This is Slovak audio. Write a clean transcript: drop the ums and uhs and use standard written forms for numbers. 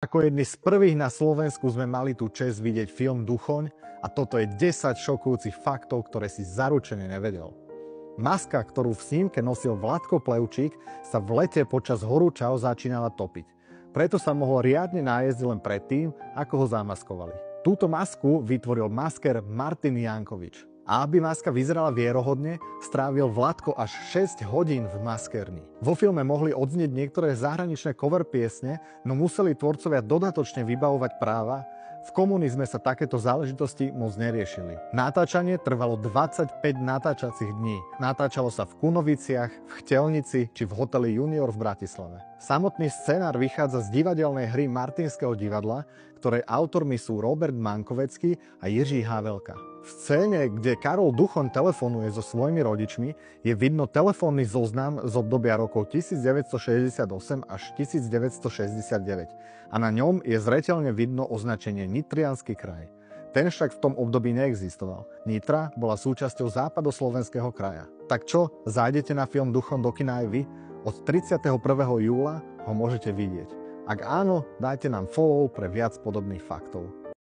Ako jedni z prvých na Slovensku sme mali tú česť vidieť film Duchoň a toto je 10 šokujúcich faktov, ktoré si zaručene nevedel. Maska, ktorú v snímke nosil Vladko Plevčík, sa v lete počas horúčav začínala topiť. Preto sa mohol riadne nájsť len predtým, ako ho zamaskovali. Túto masku vytvoril masker Martin Jankovič. A aby maska vyzerala vierohodne, strávil Vladko až 6 hodín v maskerni. Vo filme mohli odznieť niektoré zahraničné cover piesne, no museli tvorcovia dodatočne vybavovať práva. V komunizme sa takéto záležitosti moc neriešili. Natáčanie trvalo 25 natáčacích dní. Natáčalo sa v Kunoviciach, v Chtelnici či v hoteli Junior v Bratislave. Samotný scenár vychádza z divadelnej hry Martinského divadla, ktorej autormi sú Robert Mankovecký a Jiří Havelka. V scéne, kde Karol Duchoň telefonuje so svojimi rodičmi, je vidno telefónny zoznam z obdobia rokov 1968 až 1969 a na ňom je zreteľne vidno označenie Nitriansky kraj. Ten však v tom období neexistoval. Nitra bola súčasťou západoslovenského kraja. Tak čo, zájdete na film Duchoň do kina aj vy? Od 31. júla ho môžete vidieť. Ak áno, dajte nám follow pre viac podobných faktov.